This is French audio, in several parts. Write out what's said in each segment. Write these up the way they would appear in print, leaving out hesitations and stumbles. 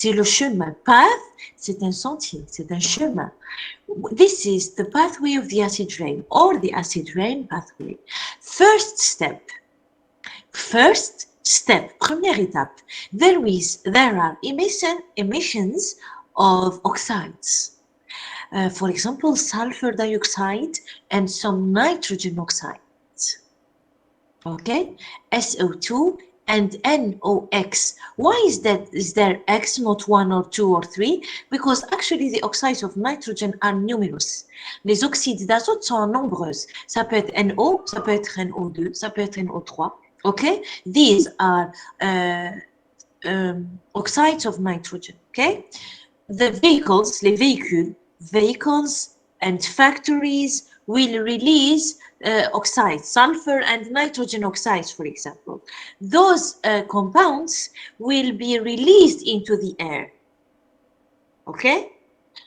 C'est le chemin. Path, c'est un sentier, c'est un chemin. This is the pathway of the acid rain or the acid rain pathway. First step, première étape. There are emissions of oxides. For example, sulfur dioxide and some nitrogen oxides. Okay, SO2 and NOx. Why is that? Is there X not 1 or 2 or 3? Because actually the oxides of nitrogen are numerous. Les oxydes d'azote sont nombreuses. Ça peut être NO, ça peut être NO2, ça peut être NO3. Okay, these are oxides of nitrogen. Okay, the vehicles, les véhicules, vehicles and factories will release oxides, sulfur and nitrogen oxides, for example. Those compounds will be released into the air. Okay?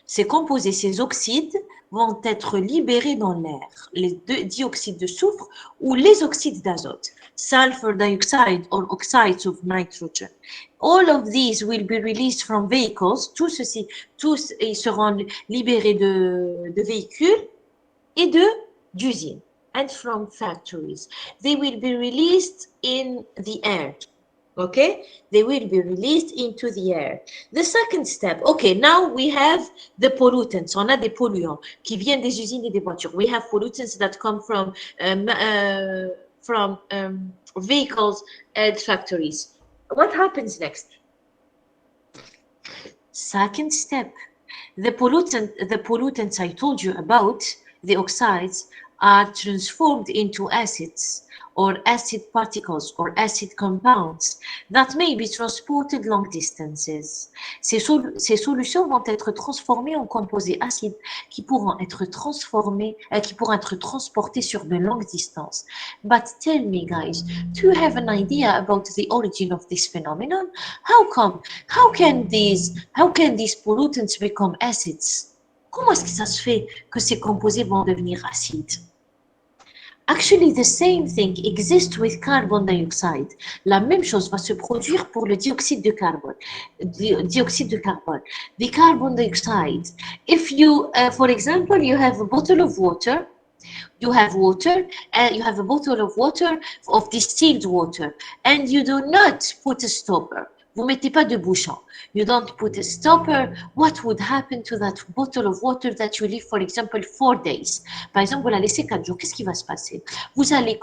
Ces composés, ces oxydes vont être libérés dans l'air, les dioxydes de soufre ou les oxydes d'azote, sulfur dioxide or oxides of nitrogen. All of these will be released from vehicles. Tous ils seront libérés de véhicules et d'usines and from factories. They will be released in the air. Okay, they will be released into the air. The second step, okay, now we have the pollutants. On a des polluants qui viennent des usines et des voitures. We have pollutants that come from vehicles and factories. What happens next? Second step, the pollutants I told you about, the oxides, are transformed into acids or acid particles or acid compounds that may be transported long distances. Ces solutions vont être transformées en composés acides qui pourront être transportés sur de longues distances. But tell me, guys, do you have an idea about the origin of this phenomenon? How can these pollutants become acids? Comment est-ce que ça se fait que ces composés vont devenir acides? Actually, the same thing exists with carbon dioxide. La même chose va se produire pour le dioxyde de carbone. The carbon dioxide. If you, for example, you have a bottle of water, you have a bottle of water, of distilled water, and you do not put a stopper. Vous mettez pas de bouchon. You don't put a stopper. What would happen to that bottle of water that you leave, for example, 4 days? Par exemple, vous la laissez 4 jours. Qu'est-ce qui va se passer? Vous allez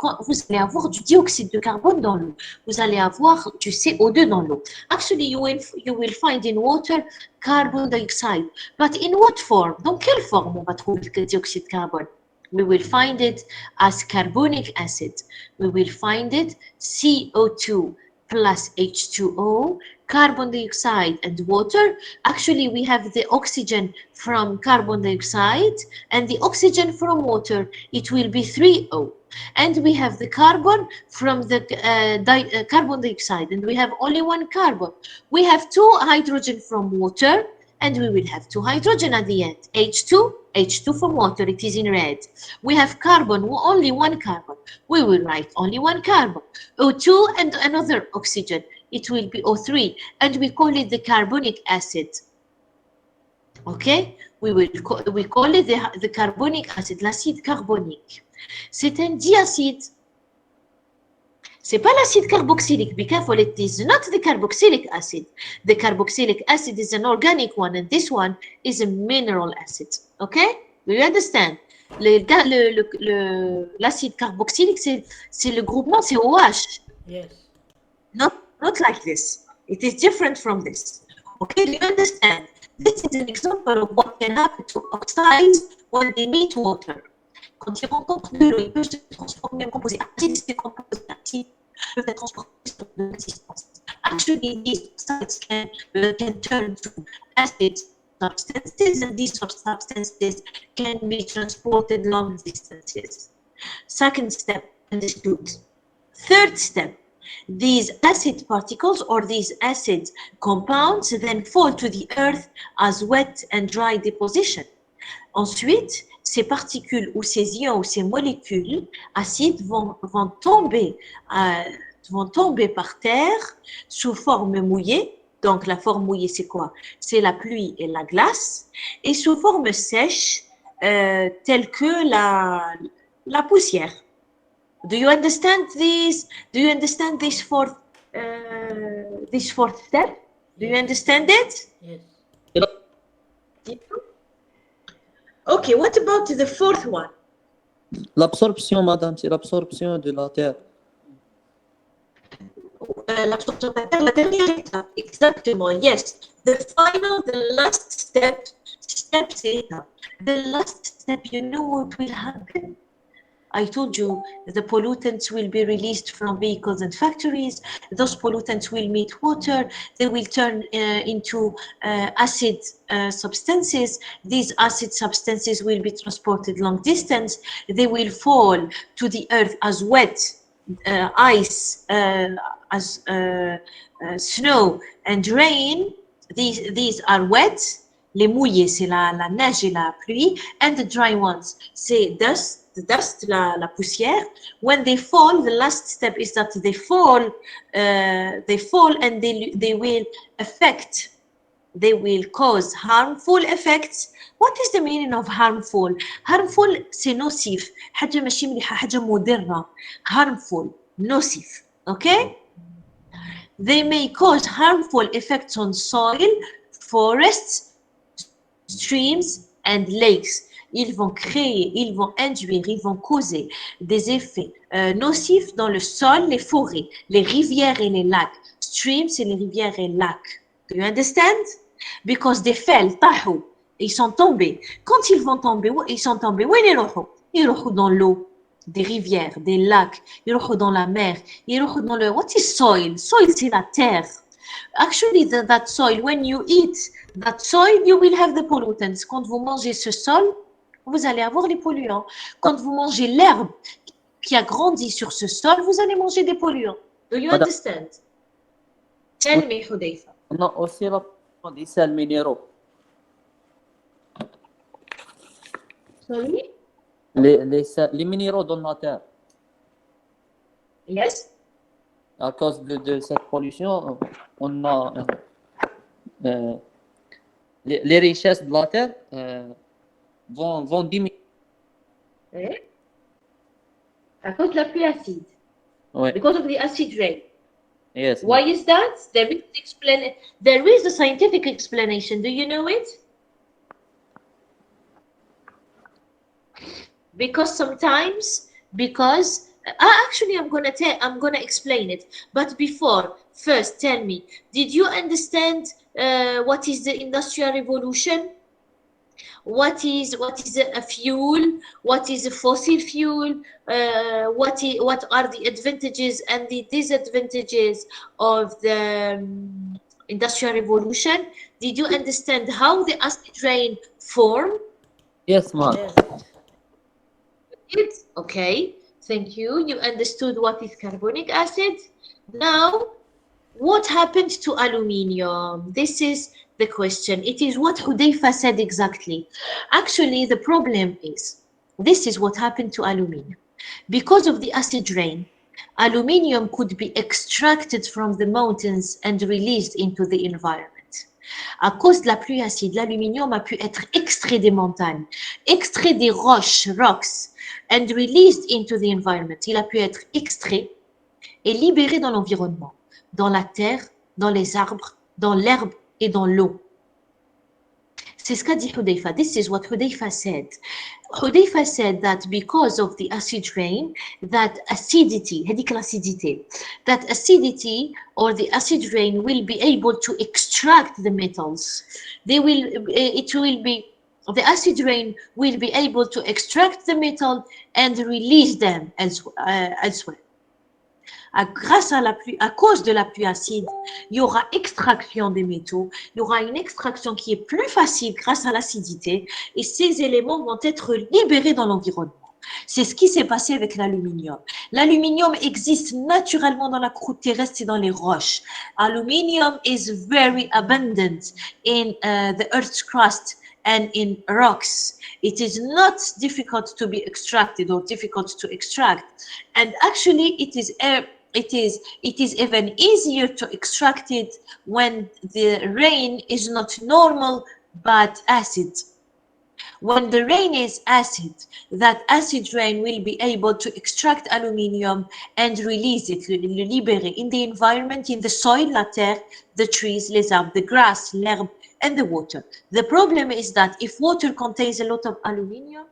avoir du dioxyde de carbone dans l'eau. Vous allez avoir du CO2 dans l'eau. Actually, you will find in water carbon dioxide. But in what form? Dans quelle forme on va trouver le dioxyde de carbone? We will find it as carbonic acid. We will find it CO2 plus H2O, carbon dioxide and water. Actually, we have the oxygen from carbon dioxide and the oxygen from water. It will be 3O. And we have the carbon from the carbon dioxide, and we have only one carbon. We have 2 hydrogen from water, and we will have 2 hydrogen at the end. H2 from water, it is in red. We have carbon, only 1 carbon. We will write only 1 carbon. O2 and another oxygen, it will be O3, and we call it the carbonic acid. Okay, we call it the carbonic acid, l'acide carbonique. C'est un diacide. C'est pas l'acide carboxylique. Be careful, it is not the carboxylic acid. The carboxylic acid is an organic one, and this one is a mineral acid. Okay? Do you understand? L'acide carboxylique, c'est le groupement, c'est OH. Yes. Not like this. It is different from this. Okay? Do you understand? This is an example of what can happen to oxides when they meet water. Quand ils rencontrent de l'eau, ils peuvent se transformer en composés acides. Ces composés acides peuvent être transportés sur de distance. Actually, these oxides can turn to acid substances, and these substances can be transported long distances. Second step, understood. Third step, these acid particles or these acid compounds then fall to the earth as wet and dry deposition. Ensuite, ces particules ou ces ions ou ces molécules acides vont tomber par terre sous forme mouillée Donc, la forme mouillée, c'est quoi? C'est la pluie et la glace. Et sous forme sèche, telle que la poussière. Do you understand this? Do you understand this fourth step? Do you understand it? Yes. Okay, what about the fourth one? L'absorption, madame, c'est l'absorption de la terre. L'absorption de la terre, la dernière étape. Exactement, yes. The final, the last step, c'est étape. The last step, you know what will happen? I told you the pollutants will be released from vehicles and factories. Those pollutants will meet water. They will turn into acid substances. These acid substances will be transported long distance. They will fall to the earth as wet ice, as snow and rain. These are wet. Les mouillés, c'est la neige et la pluie. And the dry ones, c'est the dust, la poussière. When they fall, the last step is that they fall and they will affect, they will cause harmful effects. What is the meaning of harmful? Harmful, c'est nocif. حاجة ماشي مليحة, حاجة مضرة. Harmful, nocif. Okay? They may cause harmful effects on soil, forests, streams and lakes. Ils vont créer, ils vont induire, ils vont causer des effets nocifs dans le sol, les forêts, les rivières et les lacs. Streams, c'est les rivières et lacs. Do you understand? Because they fell, طاحوا, ils sont tombés. Quand ils vont tomber, ils sont tombés, où ils يروحوا? Ils يروحوا dans l'eau, des rivières, des lacs, ils يروحوا dans la mer, ils يروحوا dans le... What is soil? Soil, c'est la terre. Actually, that soil, when you eat that soil, you will have the pollutants. Quand vous mangez ce sol, vous allez avoir les polluants. Quand vous mangez l'herbe qui a grandi sur ce sol, vous allez manger des polluants. Do you understand? Tell me, Hudayfa. On a aussi la des sels minéraux. Sorry? Les minéraux dans la terre. Yes? À cause de cette pollution, on a les richesses de la terre vont diminuer. Eh? À cause de la pluie acide. Ouais. Because of the acid rain. Yes. Why is that? There is a scientific explanation. Do you know it? Because sometimes, actually I'm gonna explain it. But before, first tell me, did you understand what is the Industrial Revolution? What is a fuel? What is a fossil fuel? What are the advantages and the disadvantages of the Industrial Revolution? Did you understand how the acid rain formed? Yes, ma'am. Yes. Okay, thank you. You understood what is carbonic acid. Now, what happened to aluminium? This is the question. It is what Hudayfa said exactly. Actually, the problem is, this is what happened to aluminium. Because of the acid rain, aluminium could be extracted from the mountains and released into the environment. À cause de la pluie acide, l'aluminium a pu être extrait des montagnes, extrait des roches, rocks, and released into the environment. Il a pu être extrait et libéré dans l'environnement, dans la terre, dans les arbres, dans l'herbe et dans l'eau. C'est ce qu'a dit Hudayfa. This is what Hudayfa said. Hudayfa said that because of the acid rain, that acidity, هذيك l'acidité, that acidity or the acid rain will be able to extract the metals. The acid rain will be able to extract the metal and release them elsewhere. Grâce à la pluie, à cause de la pluie acide, il y aura extraction des métaux, il y aura une extraction qui est plus facile grâce à l'acidité et ces éléments vont être libérés dans l'environnement. C'est ce qui s'est passé avec l'aluminium. L'aluminium existe naturellement dans la croûte terrestre et dans les roches. Aluminium is very abundant in the Earth's crust and in rocks. It is not difficult to be extracted or difficult to extract. And actually, it is it is even easier to extract it when the rain is not normal but acid. When the rain is acid, that acid rain will be able to extract aluminium and release it, le libérer in the environment, in the soil, la terre, the trees, les arbres, the grass, l'herbe, and the water. The problem is that if water contains a lot of aluminium,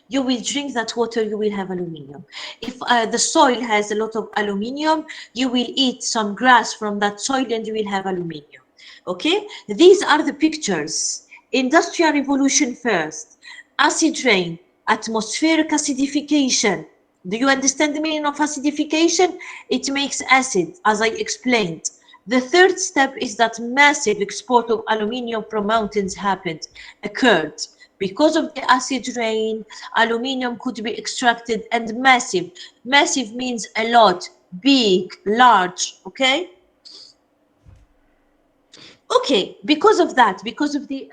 you will drink that water, you will have aluminium. If the soil has a lot of aluminium, you will eat some grass from that soil and you will have aluminium. Okay, these are the pictures. Industrial revolution first, acid rain, atmospheric acidification. Do you understand the meaning of acidification? It makes acid, as I explained. The third step is that massive export of aluminium from mountains occurred. Because of the acid rain, aluminium could be extracted, and massive. Massive means a lot, big, large, okay? Okay, because of that, because of the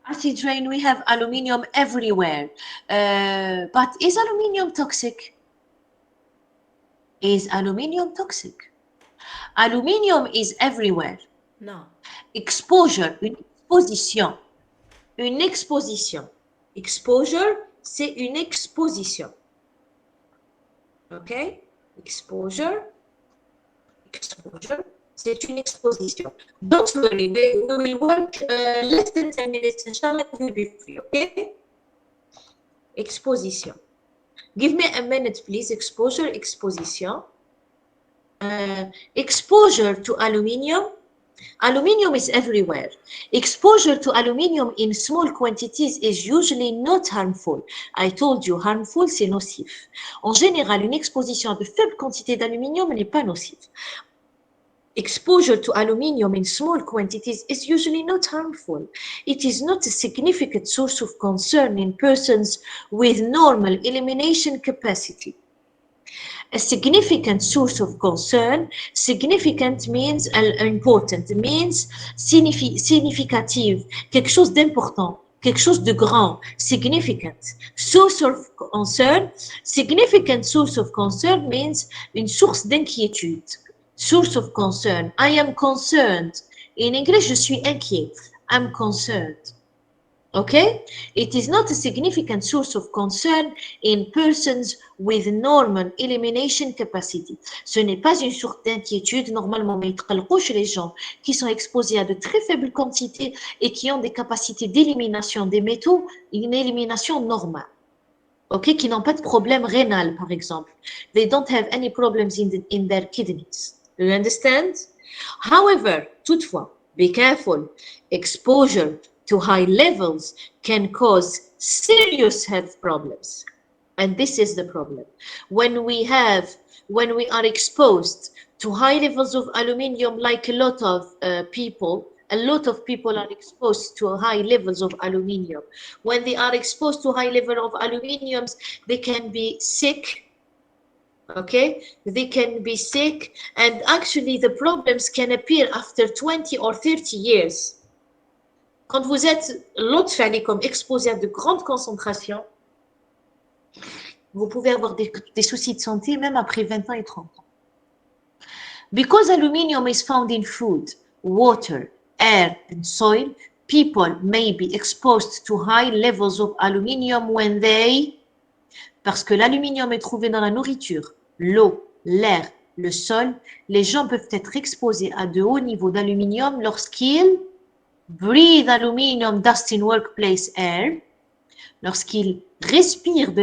acid rain, we have aluminium everywhere. But is aluminium toxic? Is aluminium toxic? Aluminium is everywhere. No. Exposure, une exposition. Une exposition. Exposure, c'est une exposition. Okay? Exposure, c'est une exposition. Don't worry, we will work less than 10 minutes, inshallah, it will be free, okay? Exposition. Give me a minute, please. Exposure, exposition. Exposure to aluminium. Aluminium is everywhere. Exposure to aluminium in small quantities is usually not harmful. I told you, harmful, c'est nocif. En général, une exposition à de faibles quantités d'aluminium n'est pas nocive. Exposure to aluminium in small quantities is usually not harmful. It is not a significant source of concern in persons with normal elimination capacity. A significant source of concern, significant means important, means significative, quelque chose d'important, quelque chose de grand, significant. Source of concern, significant source of concern means une source d'inquiétude. Source of concern, I am concerned. In English, je suis inquiet. I'm concerned. Okay? It is not a significant source of concern in persons with normal elimination capacity. Ce n'est pas une source d'inquiétude normalement, mais chez les gens qui sont exposés à de très faibles quantités et qui ont des capacités d'élimination des métaux, une élimination normale. Okay? Qui n'ont pas de problème rénal, par exemple. They don't have any problems in their kidneys. Do you understand? However, toutefois, be careful. Exposure to high levels can cause serious health problems. And this is the problem. When we are exposed to high levels of aluminium, like a lot of people are exposed to high levels of aluminium. When they are exposed to high level of aluminiums, they can be sick. Okay, they can be sick, and actually the problems can appear after 20 or 30 years. Quand vous êtes l'autre comme exposé à de grandes concentrations, vous pouvez avoir des soucis de santé même après 20 ans et 30 ans. Because aluminium is found in food, water, air, and soil, people may be exposed to high levels of aluminium when they... Parce que l'aluminium est trouvé dans la nourriture, l'eau, l'air, le sol, les gens peuvent être exposés à de hauts niveaux d'aluminium lorsqu'ils breathe aluminium dust in workplace air, lorsqu'ils respirent de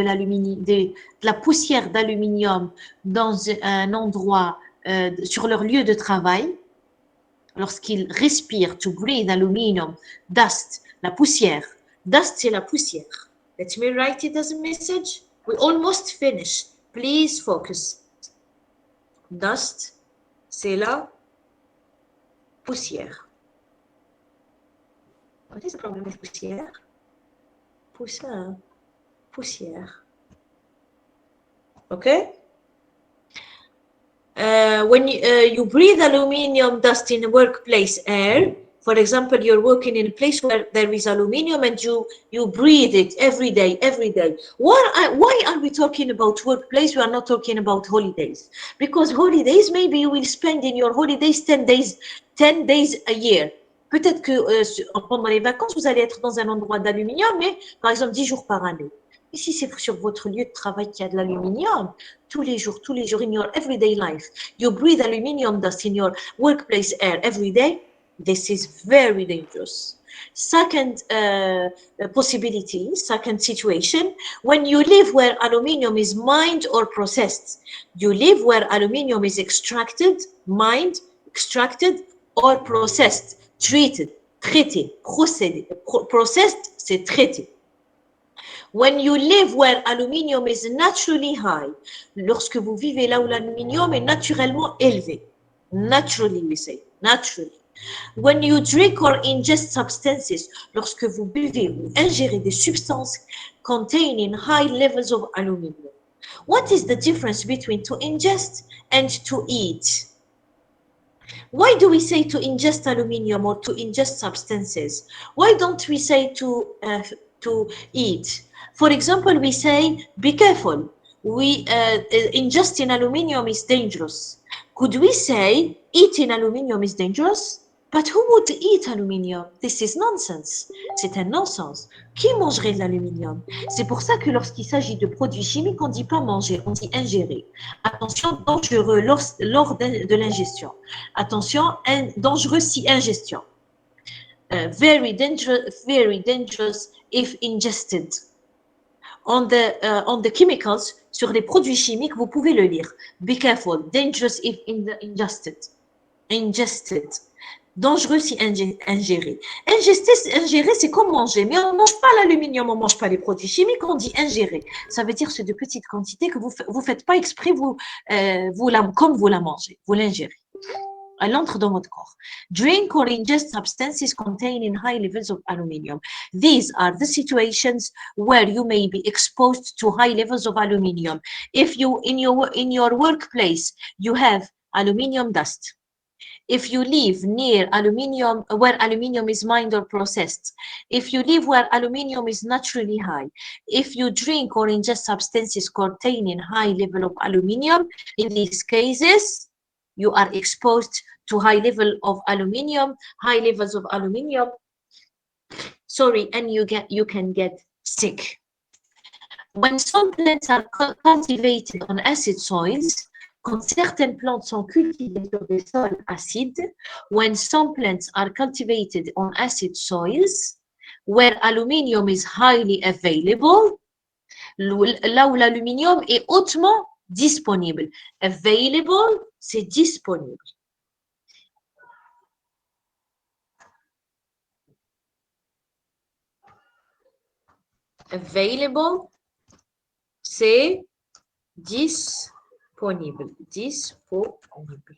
la poussière d'aluminium dans un endroit, sur leur lieu de travail, lorsqu'ils respirent, to breathe aluminium dust, la poussière. Dust, c'est la poussière. Let me write it as a message. We almost finished. Please focus. Dust, c'est la poussière. What is the problem with poussière? Poussière. Okay? When you breathe aluminium dust in workplace air, For example, you're working in a place where there is aluminium and you breathe it every day, every day. Why are we talking about workplace? We are not talking about holidays. Because holidays, maybe you will spend in your holidays 10 days a year. Peut-être que pendant les vacances, vous allez être dans un endroit d'aluminium, mais par exemple 10 jours par année. Et si c'est sur votre lieu de travail qu'il y a de l'aluminium, tous les jours, in your everyday life, you breathe aluminium dust in your workplace air every day, this is very dangerous. Second possibility, second situation, when you live where aluminium is mined or processed. You live where aluminium is extracted, mined, extracted, or processed, treated, traité, procédé. Processed, c'est traité. When you live where aluminium is naturally high, lorsque vous vivez là où l'aluminium est naturellement élevé. Naturally, we say, naturally. When you drink or ingest substances, lorsque vous buvez ou ingérez des substances containing high levels of aluminium. What is the difference between to ingest and to eat? Why do we say to ingest aluminium or to ingest substances? Why don't we say to eat? For example, we say, be careful. Ingesting aluminium is dangerous. Could we say eating aluminium is dangerous? But who would eat aluminium? This is nonsense. C'est un non-sens. Qui mangerait de l'aluminium? C'est pour ça que lorsqu'il s'agit de produits chimiques, on ne dit pas manger, on dit ingérer. Attention, dangereux lors de l'ingestion. Attention, dangereux si ingestion. Very dangerous if ingested. On the chemicals, sur les produits chimiques, vous pouvez le lire. Be careful, dangerous if ingested. Dangereux si ingéré. Ingérer, c'est comme manger, mais on ne mange pas l'aluminium, on ne mange pas les produits chimiques, on dit ingérer. Ça veut dire c'est de petites quantités que vous ne faites pas exprès, comme vous la mangez, vous l'ingérez. Elle entre dans votre corps. Drink or ingest substances containing high levels of aluminium. These are the situations where you may be exposed to high levels of aluminium. If you, in your workplace, you have aluminium dust. If you live near aluminium, where aluminium is mined or processed, if you live where aluminium is naturally high, if you drink or ingest substances containing high level of aluminium, in these cases, you are exposed to high levels of aluminium, and you can get sick. When some plants are cultivated on acid soils, quand certaines plantes sont cultivées sur des sols acides, when some plants are cultivated on acid soils, where aluminium is highly available, là où l'aluminium est hautement disponible. Available, c'est disponible. Available, c'est disponible. Disponible.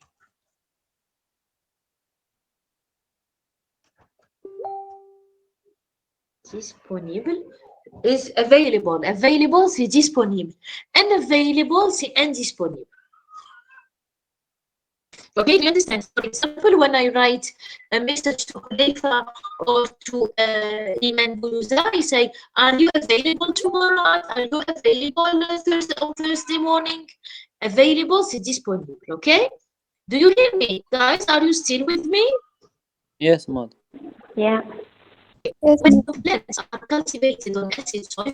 Disponible is available. Available, c'est disponible. Unavailable, c'est indisponible. Okay, do you understand? For example, when I write a message to Khalifa or to Iman Boulouza, I say, are you available tomorrow? Are you available on Thursday morning? Available, c'est disponible, okay? Do you hear me? Guys, are you still with me? Yes, Mom. Yeah. Yes, when the plants are cultivated on acid soils,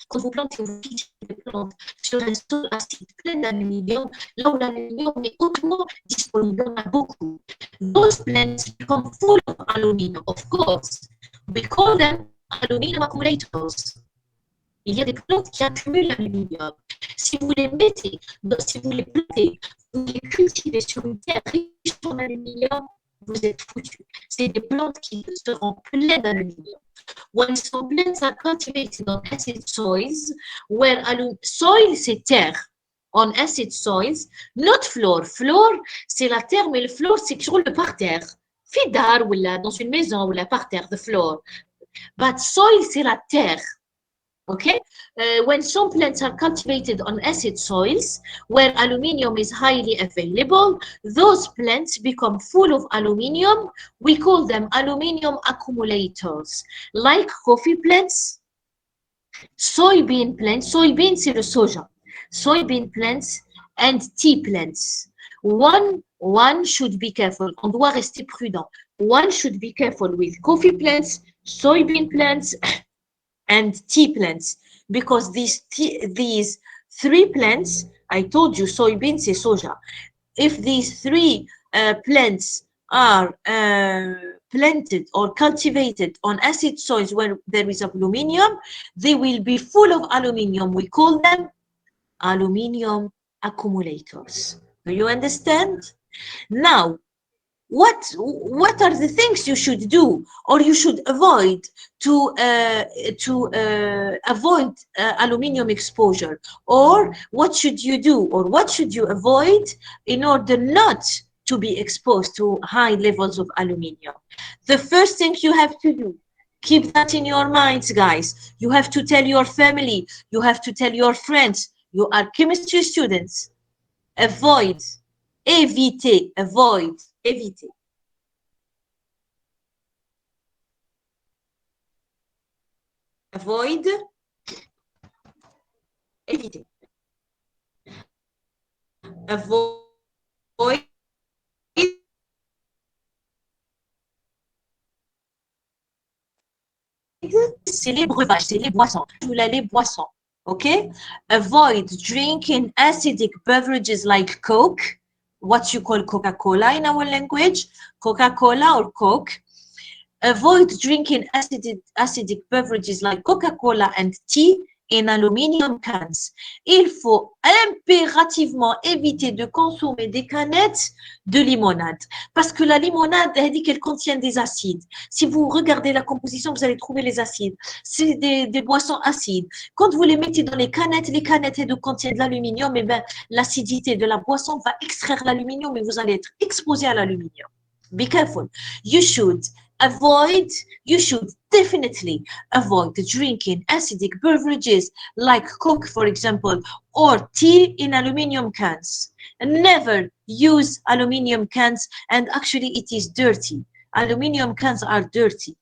quand vous plantez, vous cultivez des plantes sur un sol acide plein d'aluminium, là où l'aluminium est hautement disponible, on a beaucoup. Those plants become full of aluminum, of course. We call them aluminum accumulators. Il y a des plantes qui accumulent l'aluminium. Si vous les plantez, vous les cultivez sur une terre riche en aluminium, vous êtes foutu. C'est des plantes qui seront pleines d'aluminium. When some plants are cultivated on acid soils, where soil, c'est terre. On acid soils, not floor. Floor, c'est la terre, mais le floor, c'est sur le parterre. Fidar, ou là, dans une maison, ou là, parterre, the floor. But soil, c'est la terre. Okay, when some plants are cultivated on acid soils where aluminium is highly available, those plants become full of aluminium. We call them aluminium accumulators, like coffee plants, soybean plants. Soybean, c'est le soja. Soybean plants and tea plants. One should be careful. On doit rester prudent. One should be careful with coffee plants, soybean plants, and tea plants, because these three plants, I told you, soybeans and soja. If these three plants are planted or cultivated on acid soils where there is aluminium, they will be full of aluminium. We call them aluminium accumulators. Do you understand? Now, what are the things you should do or you should avoid to avoid aluminium exposure, or what should you do or what should you avoid in order not to be exposed to high levels of aluminium? The first thing you have to do, keep that in your minds, guys. You have to tell your family, you have to tell your friends, you are chemistry students. Avoid, éviter, avoid, éviter. Avoid, éviter. Avoid, c'est les breuvages, c'est les boissons. Les boissons, okay? Avoid drinking acidic beverages like Coke, what you call Coca-Cola in our language, Coca-Cola or Coke. Avoid drinking acidic beverages like Coca-Cola and tea in aluminium cans. Il faut impérativement éviter de consommer des canettes de limonade, parce que la limonade, elle dit qu'elle contient des acides. Si vous regardez la composition, vous allez trouver les acides. C'est des boissons acides. Quand vous les mettez dans les canettes elles contiennent de l'aluminium, et bien l'acidité de la boisson va extraire l'aluminium et vous allez être exposé à l'aluminium. Be careful. You should definitely avoid drinking acidic beverages like Coke, for example, or tea in aluminium cans. Never use aluminium cans, and actually it is dirty. Aluminium cans are dirty.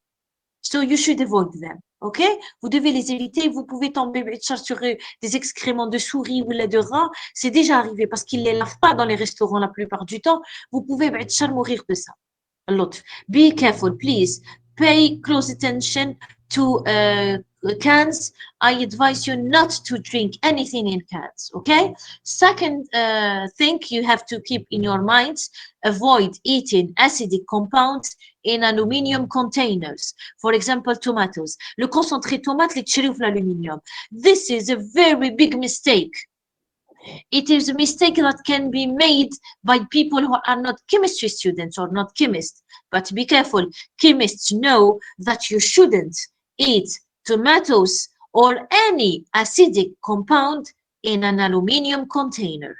So you should avoid them. OK? Vous devez les éviter. Vous pouvez tomber sur des excréments de souris ou de rats. C'est déjà arrivé parce qu'ils ne les lavent pas dans les restaurants la plupart du temps. Vous pouvez mourir de ça. A lot. Be careful, please. Pay close attention to cans. I advise you not to drink anything in cans, okay? Second thing you have to keep in your minds, avoid eating acidic compounds in aluminium containers. For example, tomatoes. Le concentré tomate, les tchérif l'aluminium. This is a very big mistake. It is a mistake that can be made by people who are not chemistry students or not chemists. But be careful, chemists know that you shouldn't eat tomatoes or any acidic compound in an aluminium container.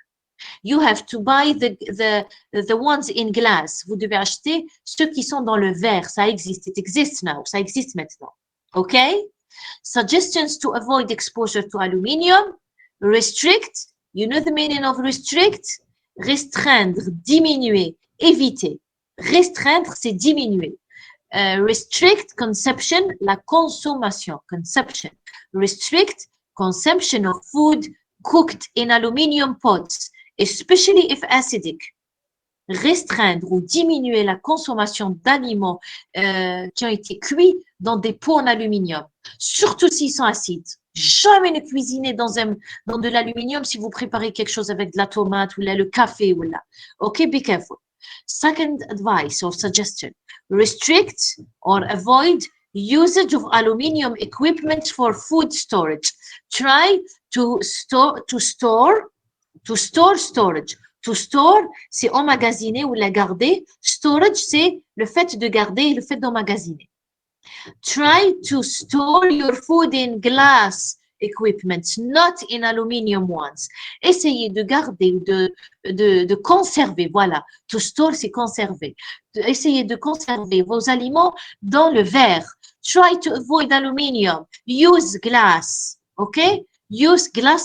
You have to buy the ones in glass. Vous devez acheter ceux qui sont dans le verre. Ça existe. It exists now. Ça existe maintenant. Okay? Suggestions to avoid exposure to aluminium. Restrict. You know the meaning of restrict? Restreindre, diminuer, éviter. Restreindre, c'est diminuer. Restrict consumption, la consommation, consumption. Restrict consumption of food cooked in aluminium pots, especially if acidic. Restreindre ou diminuer la consommation d'aliments qui ont été cuits dans des pots en aluminium, surtout s'ils sont acides. Jamais ne cuisiner dans de l'aluminium si vous préparez quelque chose avec de la tomate ou là, le café ou là. OK, be careful. Second advice or suggestion, restrict or avoid usage of aluminium equipment for food storage. Try to store storage. To store, c'est emmagasiner ou la garder. Storage, c'est le fait de garder et le fait d'emmagasiner. Try to store your food in glass equipment, not in aluminium ones. Essayez de garder, de conserver, voilà. To store, c'est conserver. Essayez de conserver vos aliments dans le verre. Try to avoid aluminium. Use glass. Okay? Use glass